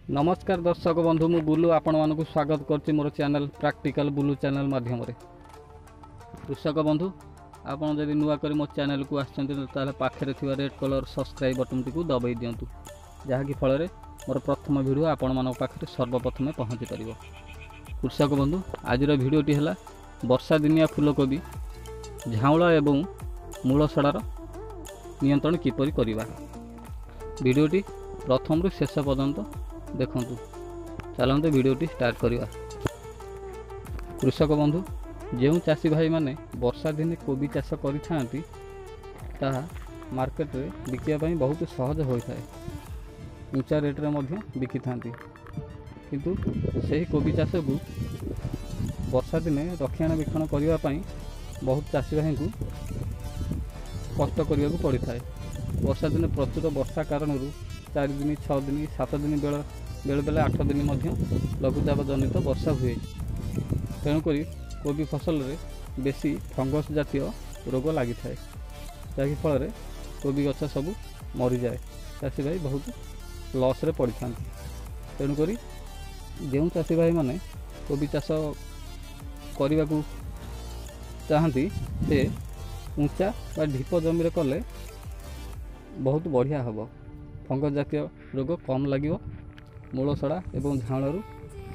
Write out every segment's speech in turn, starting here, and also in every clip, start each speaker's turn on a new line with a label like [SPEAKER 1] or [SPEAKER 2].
[SPEAKER 1] नमस्कार दर्शक बंधु मु बुलू आपण मानक स्वागत करछि मोर चैनल प्रैक्टिकल बुलू चैनल माध्यम रे। कृषक बंधु आपण जदि नुआ करी मो चैनल को आछन्ते ताले पाखरे थिबा red colour subscribe button T को दबाई दियंतु जहा कि फल रे मोर प्रथम वीडियो आपण मानक पाखरे सर्वप्रथम पहुंची परिबो। कृषक बंधु आजिर वीडियो टी हला वर्षा दिनिया फूलकोबी झाउला एवं मूलसड़ार नियंत्रण किपरि करिबा। वीडियोटी प्रथम रु शेष पर्यंत देखंतु। चलते वीडियोटी स्टार्ट करिबा। कृषक बंधु जो चाषी भाई माने वर्षा दिने कोबी चाष करिथांती ताहा मार्केट रे बिकिया पई बहुत सहज होता है, ऊंचा रेट रे मध्य बिकी थांती। किंतु सही कोबी चाष को वर्षा दिने रक्षणाबेक्षण करिवा पई बहुत चाषी भाई को कष्ट करिया को पड़ी थाए। वर्षा दिने प्रचुर वर्षा कारण 4 दिन 6 दिन 7 दिन बेले बेले 8 दिन मध्य लघुचाप जनित वर्षा हुए। तेणुक कोबी फसल रे बेसी फंगस जातीय रोग लगी थाए, जहाँकि फल कोबी गछ सब मरी जाए। चाषी भाई बहुत लॉस रे पड़ी था। तेणुक जो चाषी भाई माने कोबी चाष करने को चाहती से ऊंचा व ढीप जमी रे कले बहुत बढ़िया हम। फंगस जातीय रोग कम लगे, मूलसड़ा एवं झाणु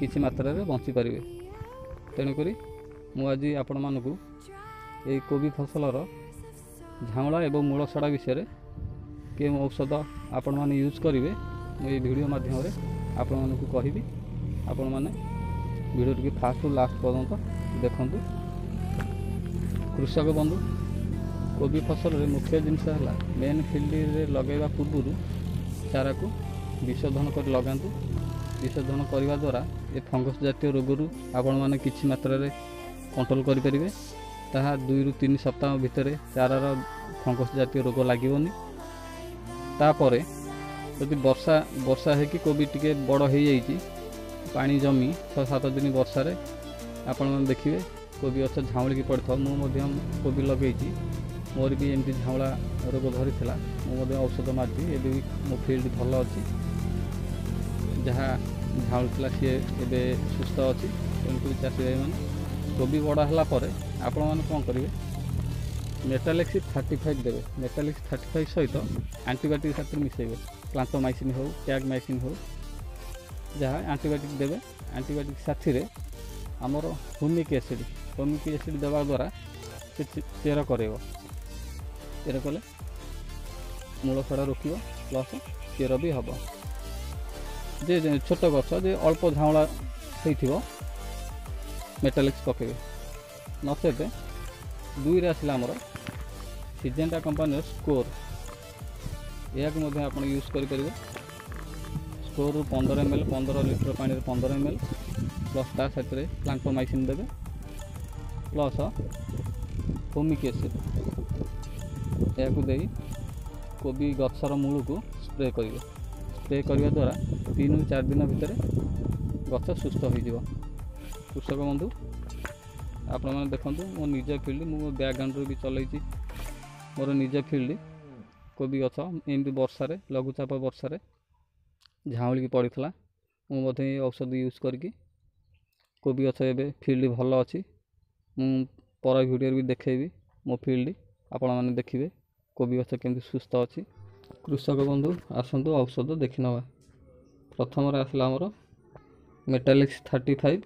[SPEAKER 1] किसी मात्रा रे बंची पारे। तेणुक मु आज आपण मानक ये कोबी फसलर झाउला एवं मूलसड़ा विषय के औषध आपण माने यूज करेंगे मुझे वीडियो माध्यम रे आपण मानक कहबी। आपण माने वीडियो टी फास्ट टू लास्ट पर्यंत देखंतु। कृषक बंधु कोबी फसल रे मुख्य जिनस है मेन फील्ड रे लगेगा पूर्व चारा को विशोधन कर लगातु। विशोधन करने द्वारा ये फंगस जातीय रोगरू आपण माने किछि मात्रा रे कंट्रोल करि परिबे। ताहा 2 रु 3 सप्ताह भितर चारार फंगस जातीय रोग लागिवनी। तापरे यदि वर्षा है कि कोबी टिके बड़ हो जाइछि, पानी जमी 6-7 दिन वर्षा रे आपण माने देखिबे कोबी गछ झाउली की पड़थो। मु मध्यम कोबी लगेछि, मोर भी एमती झाउला रोग धरी थिला। मु औषध मारती एबे मो फील्ड भल अच्छी, जहाँ झाउला सी एबे सुस्थ अच्छी। तेणुक चाषी भाई मैंने कोबी बड़ा है आपण मैंने कौन करेंगे मेटालिक्स 35 देवे। मेटालिक्स 35 सहित आंटीबायोटिक साथ मिसेबे, क्लांटोमाइसिन हो टैगमाइसिन हो जहाँ आंटीबायोटिक देवे। आंटीबायोटिक साथी रे आमर ह्यूमिक एसिड देवा द्वारा से चेर करेब। चेर कले मूलसड़ा रोक प्लस चेर भी हम। जे छोट गछ जे अल्प झाउला हो मेटालिक्स पकेबे। नचेत 2 रे आसला आमर सिजेंटा कंपनी स्कोर, या आप यूज करेंगे। स्कोर 15 ml 15 लीटर पानी 15 ml प्लस ता साथ क्लांटोमाइसिन देवे प्लस ह्यूमिक एसिड या कोबी गछर मूल को स्प्रे करेंगे। स्प्रे करने द्वारा 3 ରୁ 4 दिन भितर गछ सुस्थ हो। कृषक बंधु आपण मैंने देखूँ मो निज फील्ड मो बैकग्राउंड भी चलती मोर निज फील्ड कोबी गछ एमती वर्षा लघुचाप वर्षा झाउली पड़ता। मुझे औषध यूज करके कोबी गछ एबे फील्ड भल अच्छी। मु पर वीडियो भी देखेबी मो फील्ड आपण मैंने देखिए कोबी गछ केमती सुस्थ अच्छी। कृषक बंधु आसतु औषध देखि नवा। प्रथम आसला आमर मेटालिक्स 35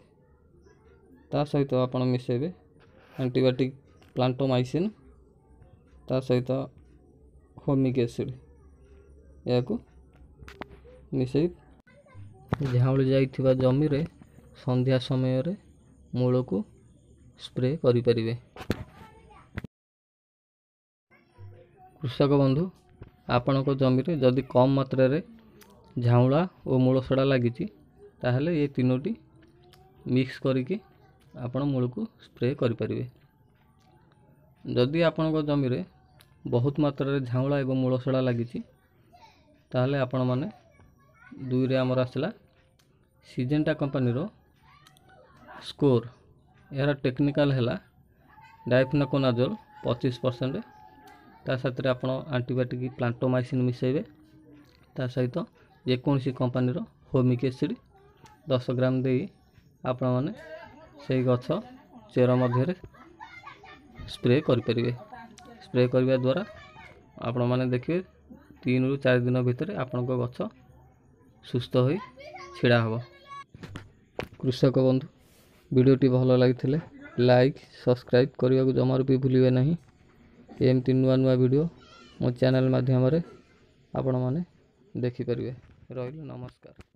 [SPEAKER 1] ता सहित आपण मिसेबे एंटीबायोटिक क्लांटोमाइसिन ता सहित ह्यूमिक एसिड या मिसे झाउली जाइथिबा जमी रे संध्या समय रे मूल को स्प्रे करि परिबे। कृषक बंधु आपण जमी रे जदि कम मात्रा रे झाउला और मूलसड़ा लगी ताहले ये तीनोटी मिक्स करके आपण मूल को स्प्रे करें। जदि आपण जमी रे बहुत मात्रा रे झाउला एवं मूलसड़ा लगी ताहले आपण माने 2 रे आमर आसला सिजेंटा कंपनी रो स्कोर। यार टेक्निकल है डाइफेनोकोनाजोल 25%। ता साथ आप एंटीबायोटिक क्लांटोमाइसिन मिसेबे ता सहित ଯେକୌଣସି କମ୍ପାନୀର ହୋମିକ୍ ଏସିଡ଼୍ 10 ଗ୍ରାମ ଦେଇ ଆପଣମାନେ ସେଇ ଗଛ ଚେର ମଧ୍ୟରେ ସ୍ପ୍ରେ କରିପାରିବେ। ସ୍ପ୍ରେ କରିବା ଦ୍ୱାରା ଆପଣମାନେ ଦେଖିବେ 3 ରୁ 4 ଦିନ ଭିତରେ ଆପଣଙ୍କ ଗଛ ସୁସ୍ଥ ହୋଇ ଛିଡ଼ା ହେବ। କୃଷକ ବନ୍ଧୁ, ଭିଡ଼ିଓଟି ଭଲ ଲାଗିଥିଲେ ଲାଇକ୍ ସବସ୍କ୍ରାଇବ୍ କରିବାକୁ ଜମାରୁ ବି ଭୁଲିବେ ନାହିଁ। ଏମିତି ନୂଆ ନୂଆ ଭିଡ଼ିଓ ମୋ ଚ୍ୟାନେଲ୍ ମାଧ୍ୟମରେ ଆପଣମାନେ ଦେଖିପାରିବେ। ରହିଲି, ନମସ୍କାର।